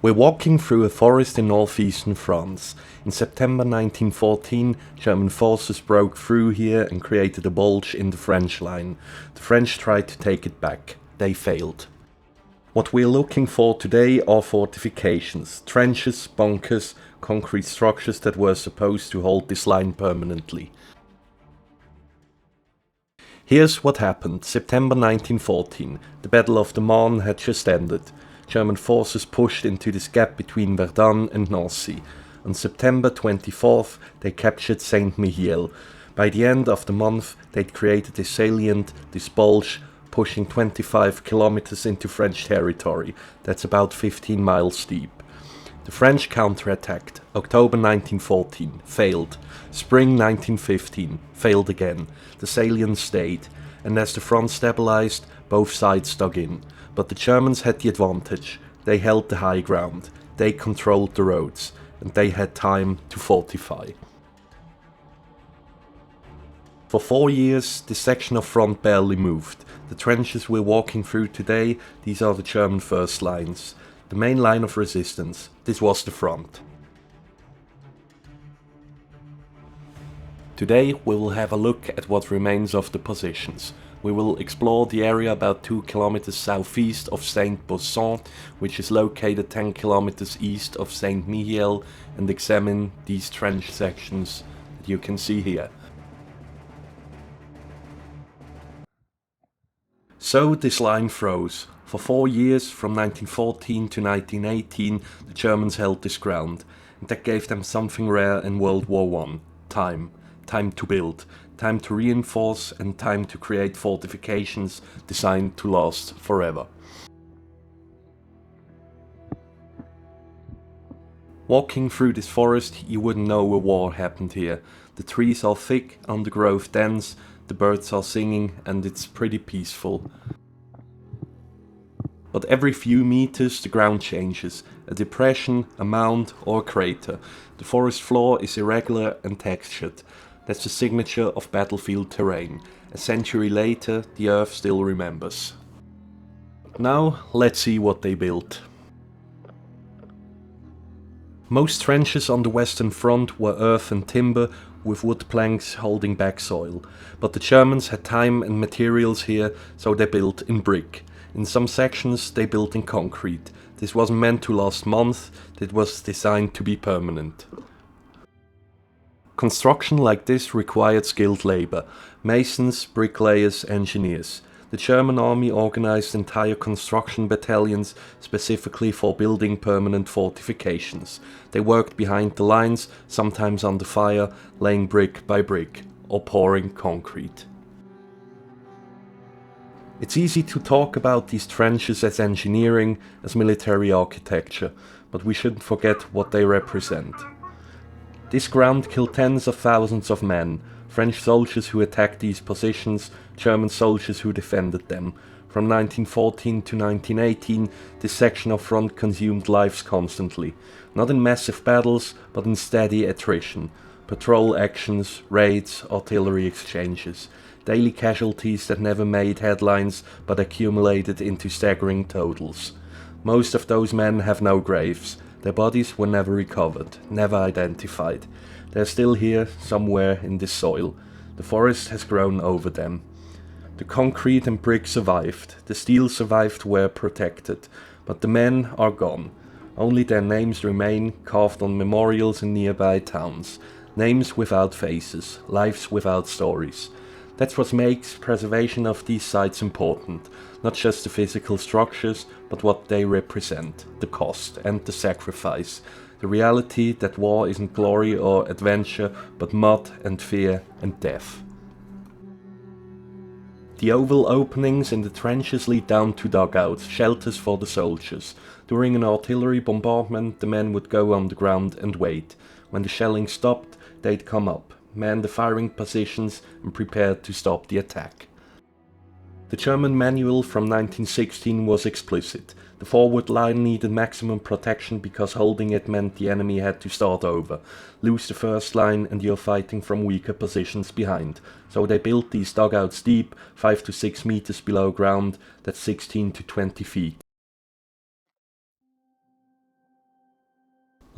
We're walking through a forest in northeastern France. In September 1914, German forces broke through here and created a bulge in the French line. The French tried to take it back. They failed. What we're looking for today are fortifications, trenches, bunkers, concrete structures that were supposed to hold this line permanently. Here's what happened. September 1914. The Battle of the Marne had just ended. German forces pushed into this gap between Verdun and Nancy. On September 24th, they captured Saint Mihiel. By the end of the month, they'd created this salient, this bulge, pushing 25 kilometers into French territory. That's about 15 miles deep. The French counterattacked. October 1914, failed. Spring 1915, failed again. The salient stayed, and as the front stabilized, both sides dug in. But the Germans had the advantage. They held the high ground, they controlled the roads, and they had time to fortify. For 4 years, this section of front barely moved. The trenches we're walking through today, these are the German first lines. The main line of resistance, this was the front. Today we will have a look at what remains of the positions. We will explore the area about 2 kilometers southeast of Saint Baussant, which is located 10 kilometers east of Saint Mihiel, and examine these trench sections that you can see here. So this line froze. For 4 years, from 1914 to 1918, the Germans held this ground, and that gave them something rare in World War I, time. Time to build, time to reinforce, and time to create fortifications designed to last forever. Walking through this forest, you wouldn't know a war happened here. The trees are thick, undergrowth dense, the birds are singing, and it's pretty peaceful. But every few meters the ground changes, a depression, a mound, or a crater. The forest floor is irregular and textured. That's the signature of battlefield terrain. A century later, the earth still remembers. Now, let's see what they built. Most trenches on the western front were earth and timber, with wood planks holding back soil. But the Germans had time and materials here, so they built in brick. In some sections, they built in concrete. This wasn't meant to last months, it was designed to be permanent. Construction like this required skilled labor, masons, bricklayers, engineers. The German army organized entire construction battalions specifically for building permanent fortifications. They worked behind the lines, sometimes under fire, laying brick by brick, or pouring concrete. It's easy to talk about these trenches as engineering, as military architecture, but we shouldn't forget what they represent. This ground killed tens of thousands of men, French soldiers who attacked these positions, German soldiers who defended them. From 1914 to 1918, this section of front consumed lives constantly, not in massive battles, but in steady attrition. Patrol actions, raids, artillery exchanges, daily casualties that never made headlines but accumulated into staggering totals. Most of those men have no graves. Their bodies were never recovered, never identified. They're still here, somewhere in this soil. The forest has grown over them. The concrete and brick survived, the steel survived where protected, but the men are gone. Only their names remain, carved on memorials in nearby towns. Names without faces, lives without stories. That's what makes preservation of these sites important. Not just the physical structures, but what they represent, the cost and the sacrifice. The reality that war isn't glory or adventure, but mud and fear and death. The oval openings in the trenches lead down to dugouts, shelters for the soldiers. During an artillery bombardment, the men would go on the ground and wait. When the shelling stopped, they'd come up, man the firing positions, and prepare to stop the attack. The German manual from 1916 was explicit. The forward line needed maximum protection because holding it meant the enemy had to start over. Lose the first line and you're fighting from weaker positions behind. So they built these dugouts deep, 5 to 6 meters below ground, that's 16 to 20 feet.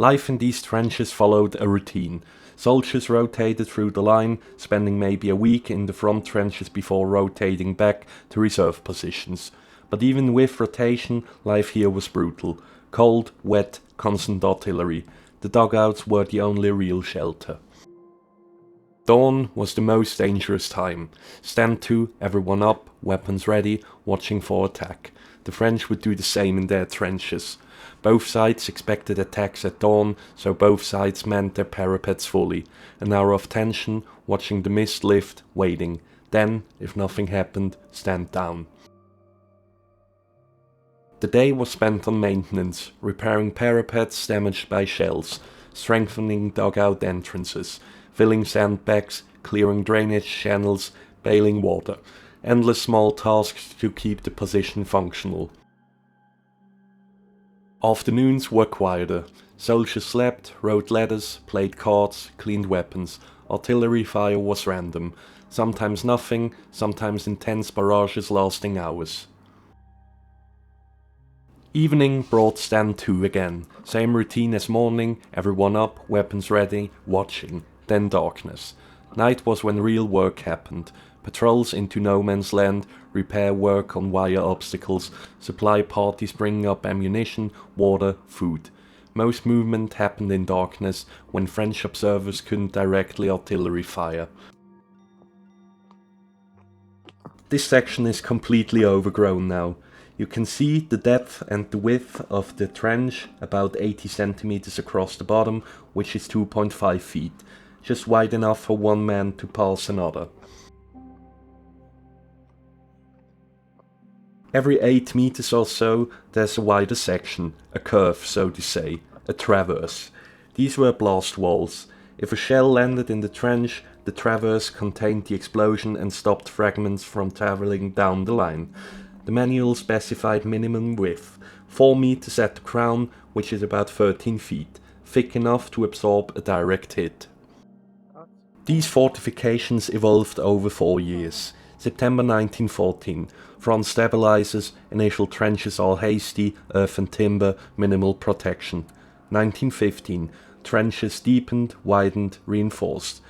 Life in these trenches followed a routine. Soldiers rotated through the line, spending maybe a week in the front trenches before rotating back to reserve positions. But even with rotation, life here was brutal. Cold, wet, constant artillery. The dugouts were the only real shelter. Dawn was the most dangerous time. Stand to, everyone up, weapons ready, watching for attack. The French would do the same in their trenches. Both sides expected attacks at dawn, so both sides manned their parapets fully. An hour of tension, watching the mist lift, waiting. Then, if nothing happened, stand down. The day was spent on maintenance, repairing parapets damaged by shells, strengthening dugout entrances, filling sandbags, clearing drainage channels, bailing water. Endless small tasks to keep the position functional. Afternoons were quieter. Soldiers slept, wrote letters, played cards, cleaned weapons. Artillery fire was random. Sometimes nothing, sometimes intense barrages lasting hours. Evening brought stand to again. Same routine as morning, everyone up, weapons ready, watching. Then darkness. Night was when real work happened. Patrols into no man's land, repair work on wire obstacles, supply parties bringing up ammunition, water, food. Most movement happened in darkness, when French observers couldn't directly artillery fire. This section is completely overgrown now. You can see the depth and the width of the trench, about 80 centimeters across the bottom, which is 2.5 feet, just wide enough for one man to pass another. Every 8 meters or so, there's a wider section, a curve, so to say, a traverse. These were blast walls. If a shell landed in the trench, the traverse contained the explosion and stopped fragments from traveling down the line. The manual specified minimum width, 4 meters at the crown, which is about 13 feet, thick enough to absorb a direct hit. These fortifications evolved over 4 years. September 1914, front stabilizers, initial trenches all hasty, earth and timber, minimal protection. 1915, trenches deepened, widened, reinforced.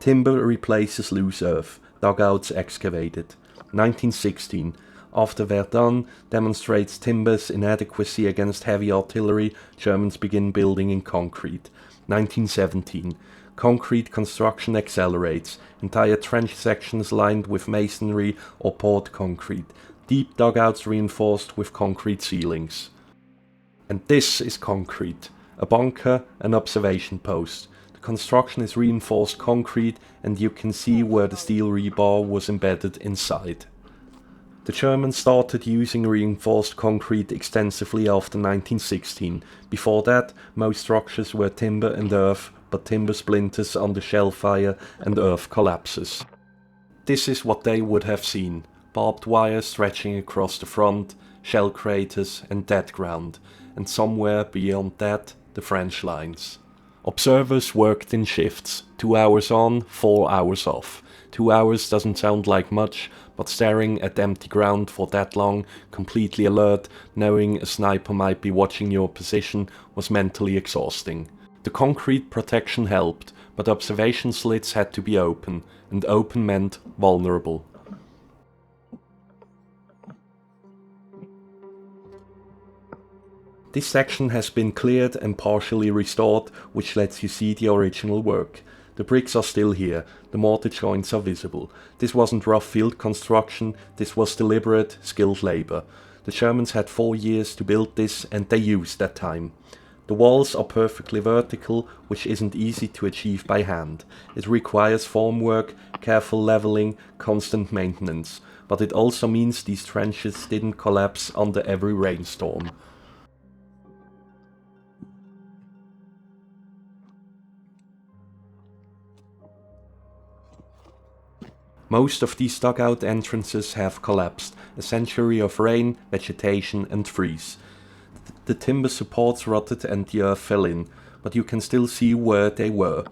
Timber replaces loose earth, dugouts excavated. 1916, after Verdun demonstrates timber's inadequacy against heavy artillery, Germans begin building in concrete. 1917, concrete construction accelerates, entire trench sections lined with masonry or poured concrete, deep dugouts reinforced with concrete ceilings. And this is concrete, a bunker, an observation post. The construction is reinforced concrete and you can see where the steel rebar was embedded inside. The Germans started using reinforced concrete extensively after 1916. Before that, most structures were timber and earth, but timber splinters under shell fire and earth collapses. This is what they would have seen: barbed wire stretching across the front, shell craters and dead ground, and somewhere beyond that, the French lines. Observers worked in shifts, 2 hours on, 4 hours off. 2 hours doesn't sound like much, but staring at empty ground for that long, completely alert, knowing a sniper might be watching your position, was mentally exhausting. The concrete protection helped, but observation slits had to be open, and open meant vulnerable. This section has been cleared and partially restored, which lets you see the original work. The bricks are still here, the mortar joints are visible. This wasn't rough field construction, this was deliberate, skilled labor. The Germans had 4 years to build this and they used that time. The walls are perfectly vertical, which isn't easy to achieve by hand. It requires formwork, careful leveling, constant maintenance. But it also means these trenches didn't collapse under every rainstorm. Most of these dugout entrances have collapsed, a century of rain, vegetation and freeze. The timber supports rotted and the earth fell in, but you can still see where they were.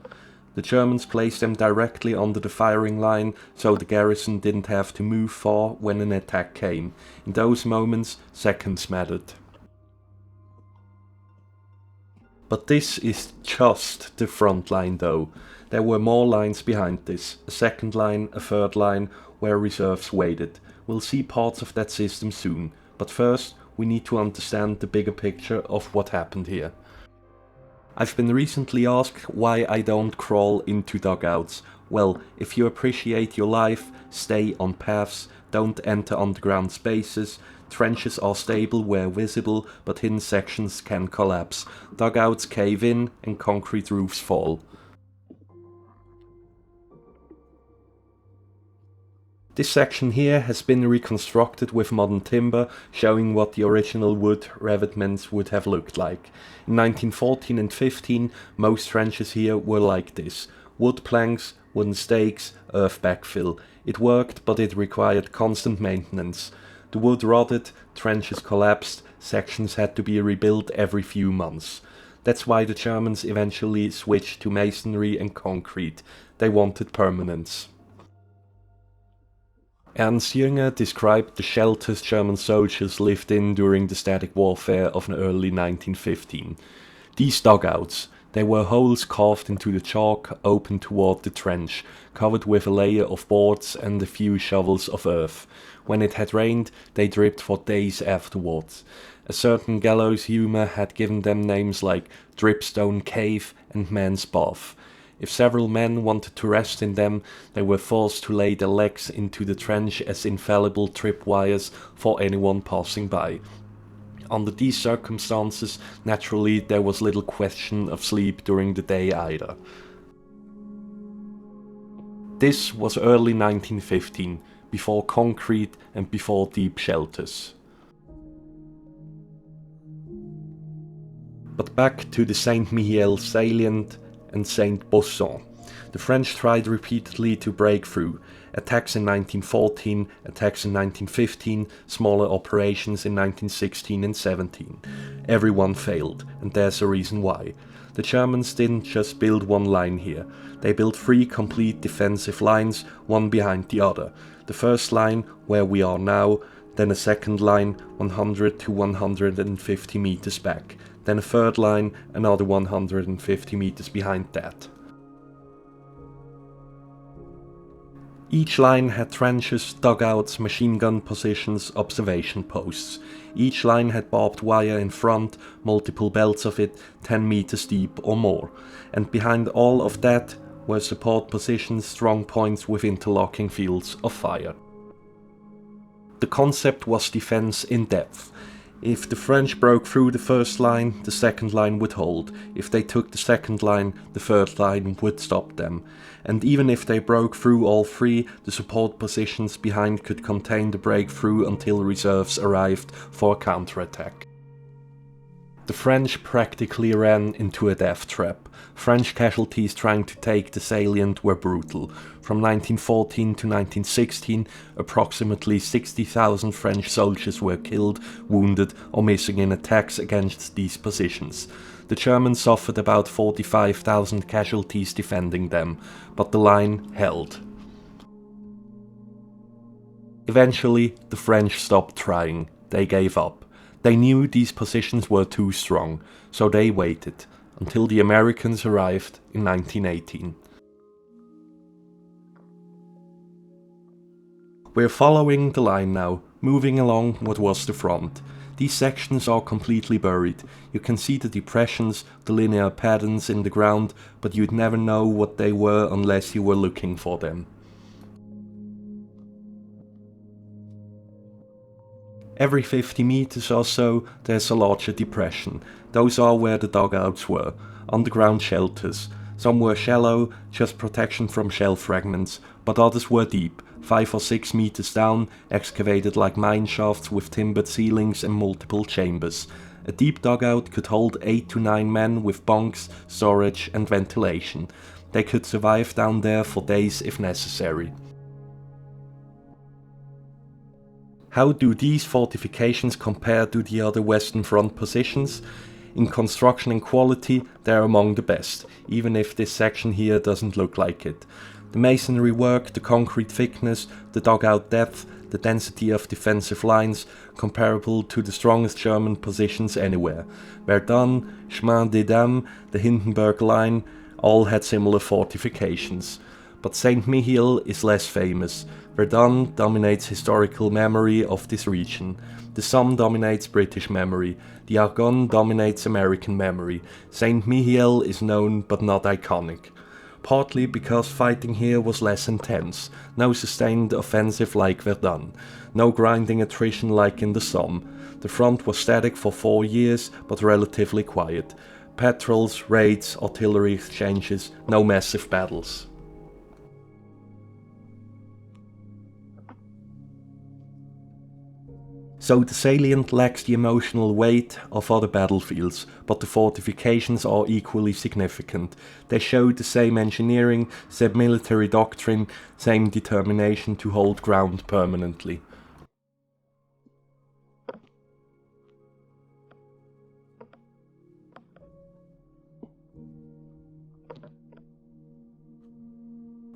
The Germans placed them directly under the firing line, so the garrison didn't have to move far when an attack came. In those moments, seconds mattered. But this is just the front line though. There were more lines behind this, a second line, a third line, where reserves waited. We'll see parts of that system soon, but first we need to understand the bigger picture of what happened here. I've been recently asked why I don't crawl into dugouts. Well, if you appreciate your life, stay on paths, don't enter underground spaces. Trenches are stable where visible, but hidden sections can collapse. Dugouts cave in and concrete roofs fall. This section here has been reconstructed with modern timber, showing what the original wood revetments would have looked like. In 1914 and 15, most trenches here were like this. Wood planks, wooden stakes, earth backfill. It worked, but it required constant maintenance. The wood rotted, trenches collapsed, sections had to be rebuilt every few months. That's why the Germans eventually switched to masonry and concrete. They wanted permanence. Ernst Jünger described the shelters German soldiers lived in during the static warfare of early 1915. These dugouts, they were holes carved into the chalk, open toward the trench, covered with a layer of boards and a few shovels of earth. When it had rained, they dripped for days afterwards. A certain gallows humour had given them names like Dripstone Cave and Man's Bath. If several men wanted to rest in them, they were forced to lay their legs into the trench as infallible tripwires for anyone passing by. Under these circumstances, naturally there was little question of sleep during the day either. This was early 1915, before concrete and before deep shelters. But back to the Saint Mihiel Salient and Saint Baussant. The French tried repeatedly to break through. Attacks in 1914, attacks in 1915, smaller operations in 1916 and 17. Everyone failed, and there's a reason why. The Germans didn't just build one line here. They built 3 complete defensive lines, one behind the other. The first line, where we are now, then a second line, 100 to 150 meters back. Then a third line, another 150 meters behind that. Each line had trenches, dugouts, machine gun positions, observation posts. Each line had barbed wire in front, multiple belts of it, 10 meters deep or more. And behind all of that were support positions, strong points with interlocking fields of fire. The concept was defense in depth. If the French broke through the first line, the second line would hold. If they took the second line, the third line would stop them. And even if they broke through all 3, the support positions behind could contain the breakthrough until reserves arrived for a counterattack. The French practically ran into a death trap. French casualties trying to take the salient were brutal. From 1914 to 1916, approximately 60,000 French soldiers were killed, wounded or missing in attacks against these positions. The Germans suffered about 45,000 casualties defending them, but the line held. Eventually, the French stopped trying. They gave up. They knew these positions were too strong, so they waited until the Americans arrived in 1918. We're following the line now, moving along what was the front. These sections are completely buried. You can see the depressions, the linear patterns in the ground, but you'd never know what they were unless you were looking for them. Every 50 meters or so, there's a larger depression. Those are where the dugouts were, underground shelters. Some were shallow, just protection from shell fragments, but others were deep, 5 or 6 meters down, excavated like mine shafts with timbered ceilings and multiple chambers. A deep dugout could hold 8 to 9 men with bunks, storage and ventilation. They could survive down there for days if necessary. How do these fortifications compare to the other Western Front positions? In construction and quality, they're among the best, even if this section here doesn't look like it. The masonry work, the concrete thickness, the dugout depth, the density of defensive lines comparable to the strongest German positions anywhere. Verdun, Chemin des Dames, the Hindenburg Line all had similar fortifications. But Saint Mihiel is less famous. Verdun dominates historical memory of this region. The Somme dominates British memory. The Argonne dominates American memory. Saint Mihiel is known but not iconic. Partly because fighting here was less intense, no sustained offensive like Verdun, no grinding attrition like in the Somme. The front was static for 4 years, but relatively quiet. Patrols, raids, artillery exchanges, no massive battles. So the salient lacks the emotional weight of other battlefields, but the fortifications are equally significant. They show the same engineering, same military doctrine, same determination to hold ground permanently.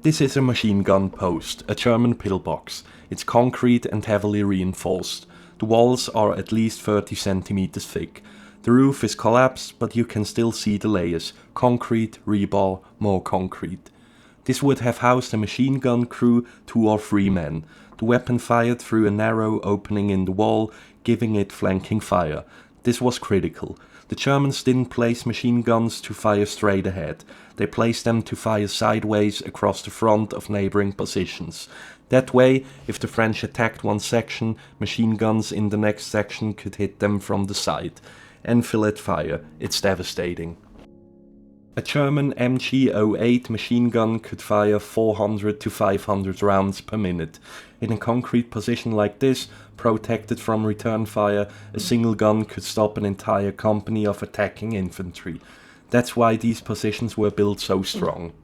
This is a machine gun post, a German pillbox. It's concrete and heavily reinforced. The walls are at least 30 centimeters thick. The roof is collapsed, but you can still see the layers. Concrete, rebar, more concrete. This would have housed a machine gun crew, 2 or 3 men. The weapon fired through a narrow opening in the wall, giving it flanking fire. This was critical. The Germans didn't place machine guns to fire straight ahead. They placed them to fire sideways across the front of neighboring positions. That way, if the French attacked one section, machine guns in the next section could hit them from the side. Enfilade fire, it's devastating. A German MG08 machine gun could fire 400 to 500 rounds per minute. In a concrete position like this, protected from return fire, a single gun could stop an entire company of attacking infantry. That's why these positions were built so strong.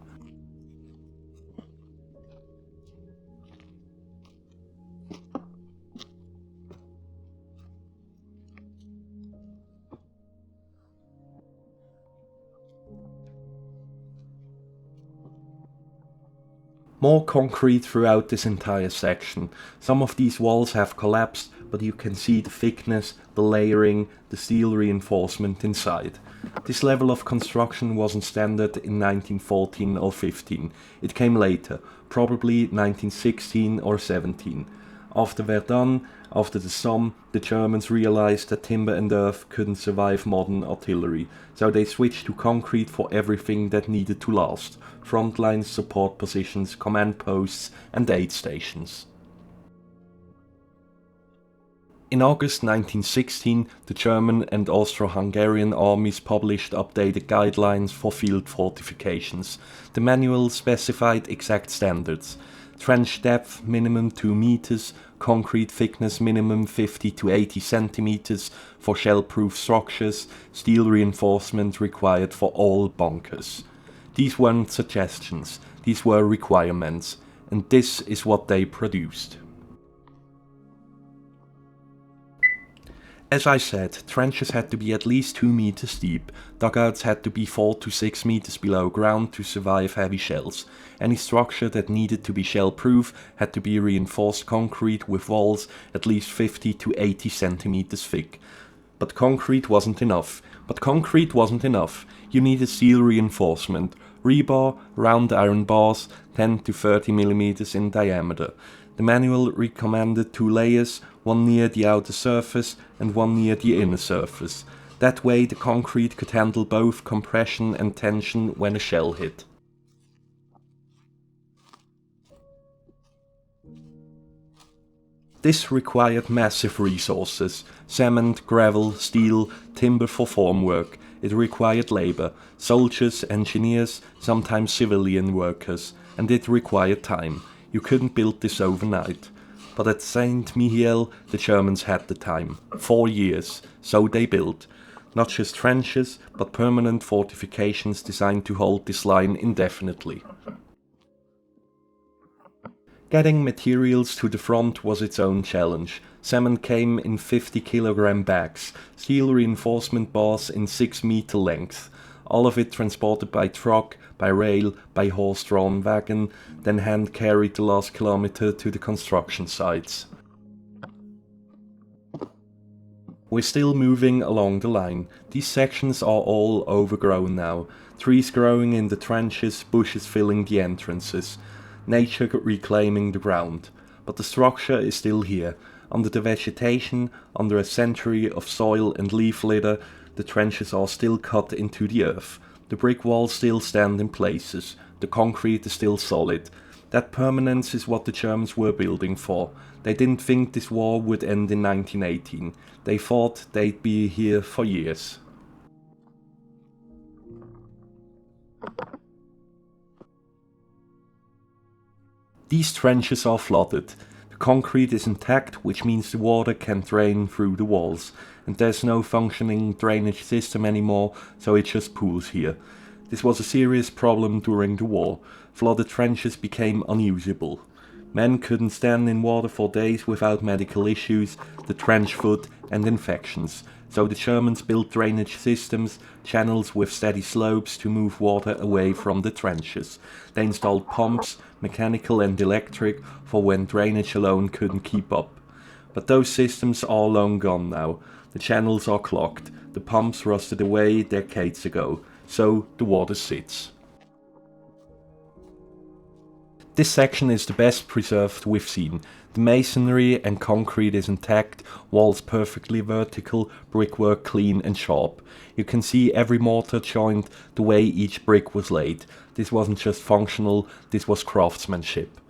More concrete throughout this entire section. Some of these walls have collapsed, but you can see the thickness, the layering, the steel reinforcement inside. This level of construction wasn't standard in 1914 or 15. It came later, probably 1916 or 17. After Verdun, after the Somme, the Germans realized that timber and earth couldn't survive modern artillery, so they switched to concrete for everything that needed to last: front lines, support positions, command posts, and aid stations. In August 1916, the German and Austro-Hungarian armies published updated guidelines for field fortifications. The manual specified exact standards: trench depth minimum 2 meters, concrete thickness minimum 50 to 80 centimeters for shell-proof structures, steel reinforcement required for all bunkers. These weren't suggestions, these were requirements, and this is what they produced. As I said, trenches had to be at least 2 meters deep, dugouts had to be 4 to 6 meters below ground to survive heavy shells. Any structure that needed to be shell-proof had to be reinforced concrete with walls at least 50 to 80 centimeters thick. But concrete wasn't enough. You needed steel reinforcement, rebar, round iron bars, 10 to 30 millimeters in diameter. The manual recommended 2 layers, one near the outer surface and one near the inner surface. That way the concrete could handle both compression and tension when a shell hit. This required massive resources: cement, gravel, steel, timber for formwork. It required labor, soldiers, engineers, sometimes civilian workers, and it required time. You couldn't build this overnight. But at Saint Mihiel, the Germans had the time. 4 years. So they built. Not just trenches, but permanent fortifications designed to hold this line indefinitely. Getting materials to the front was its own challenge. Cement came in 50-kilogram bags, steel reinforcement bars in 6-meter length. All of it transported by truck, by rail, by horse-drawn wagon, then hand-carried the last kilometer to the construction sites. We're still moving along the line. These sections are all overgrown now. Trees growing in the trenches, bushes filling the entrances. Nature reclaiming the ground. But the structure is still here. Under the vegetation, under a century of soil and leaf litter, the trenches are still cut into the earth. The brick walls still stand in places. The concrete is still solid. That permanence is what the Germans were building for. They didn't think this war would end in 1918. They thought they'd be here for years. These trenches are flooded. The concrete is intact, which means the water can drain through the walls, and there's no functioning drainage system anymore, so it just pools here. This was a serious problem during the war. Flooded trenches became unusable. Men couldn't stand in water for days without medical issues, the trench foot, and infections. So the Germans built drainage systems, channels with steady slopes to move water away from the trenches. They installed pumps, mechanical and electric, for when drainage alone couldn't keep up. But those systems are long gone now. The channels are clogged. The pumps rusted away decades ago. So the water sits. This section is the best preserved we've seen. The masonry and concrete is intact, walls perfectly vertical, brickwork clean and sharp. You can see every mortar joint, the way each brick was laid. This wasn't just functional, this was craftsmanship.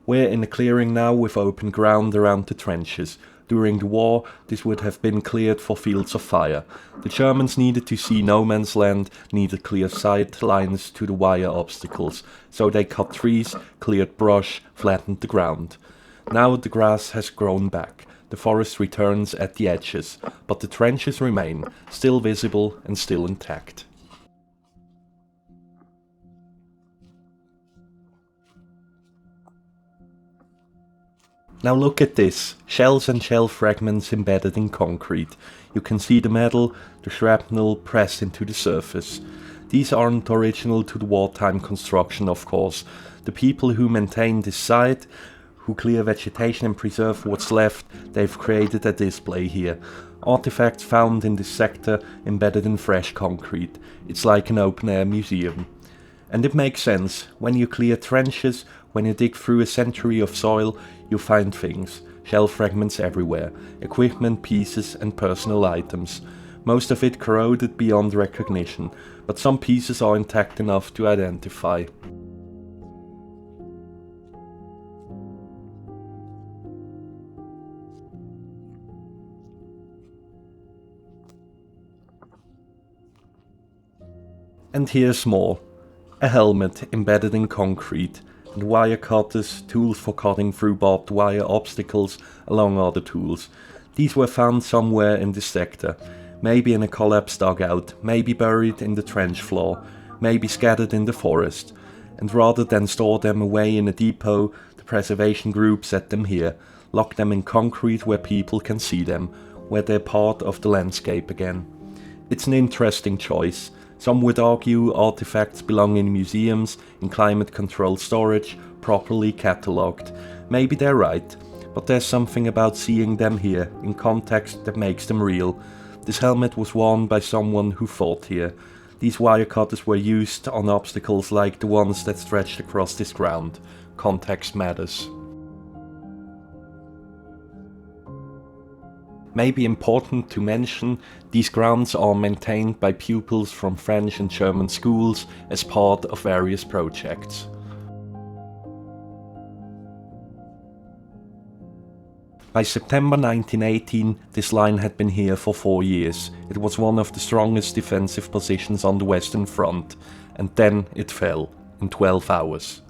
We're in a clearing now with open ground around the trenches. During the war, this would have been cleared for fields of fire. The Germans needed to see no man's land, needed clear sight lines to the wire obstacles, so they cut trees, cleared brush, flattened the ground. Now the grass has grown back, the forest returns at the edges, but the trenches remain, still visible and still intact. Now look at this, shells and shell fragments embedded in concrete. You can see the metal, the shrapnel pressed into the surface. These aren't original to the wartime construction, of course. The people who maintain this site, who clear vegetation and preserve what's left, they've created a display here. Artifacts found in this sector embedded in fresh concrete. It's like an open-air museum. And it makes sense. When you clear trenches, when you dig through a century of soil, you find things. Shell fragments everywhere, equipment pieces and personal items. Most of it corroded beyond recognition, but some pieces are intact enough to identify. And here's more. A helmet embedded in concrete, and wire cutters, tools for cutting through barbed wire obstacles, along other tools. These were found somewhere in this sector, maybe in a collapsed dugout, maybe buried in the trench floor, maybe scattered in the forest. And rather than store them away in a depot, the preservation group set them here, locked them in concrete where people can see them, where they're part of the landscape again. It's an interesting choice. Some would argue artifacts belong in museums, in climate-controlled storage, properly catalogued. Maybe they're right, but there's something about seeing them here, in context, that makes them real. This helmet was worn by someone who fought here. These wire cutters were used on obstacles like the ones that stretched across this ground. Context matters. Maybe important to mention, these grounds are maintained by pupils from French and German schools as part of various projects. By September 1918, this line had been here for 4 years. It was one of the strongest defensive positions on the Western Front, and then it fell, in 12 hours.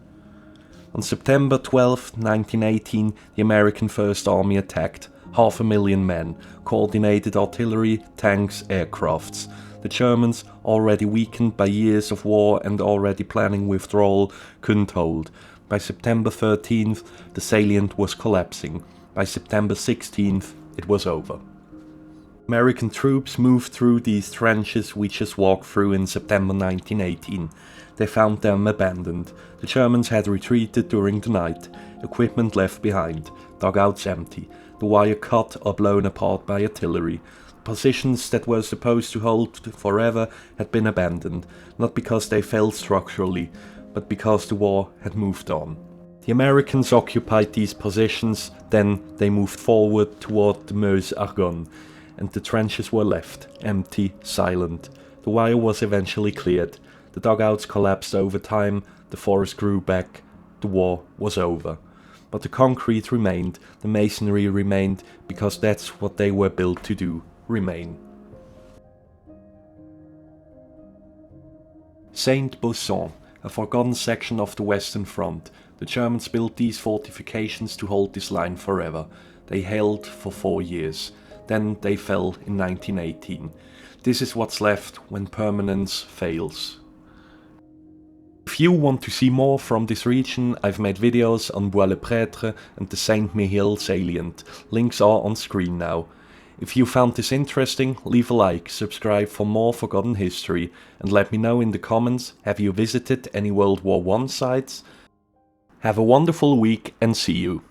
On September 12, 1918, the American First Army attacked. 500,000 men, coordinated artillery, tanks, aircrafts. The Germans, already weakened by years of war and already planning withdrawal, couldn't hold. By September 13th, the salient was collapsing. By September 16th, it was over. American troops moved through these trenches we just walked through in September 1918. They found them abandoned. The Germans had retreated during the night, equipment left behind, dugouts empty, the wire cut or blown apart by artillery. positions that were supposed to hold forever had been abandoned, not because they failed structurally, but because the war had moved on. The Americans occupied these positions, then they moved forward toward the Meuse-Argonne, and the trenches were left, empty, silent. The wire was eventually cleared, the dugouts collapsed over time, the forest grew back, the war was over. But the concrete remained, the masonry remained, because that's what they were built to do, remain. Saint Baussant, a forgotten section of the Western Front. The Germans built these fortifications to hold this line forever. They held for 4 years. Then they fell in 1918. This is what's left when permanence fails. If you want to see more from this region, I've made videos on Bois-le-Prêtre and the Saint Mihiel Salient. Links are on screen now. If you found this interesting, leave a like, subscribe for more forgotten history, and let me know in the comments, have you visited any World War I sites? Have a wonderful week and see you.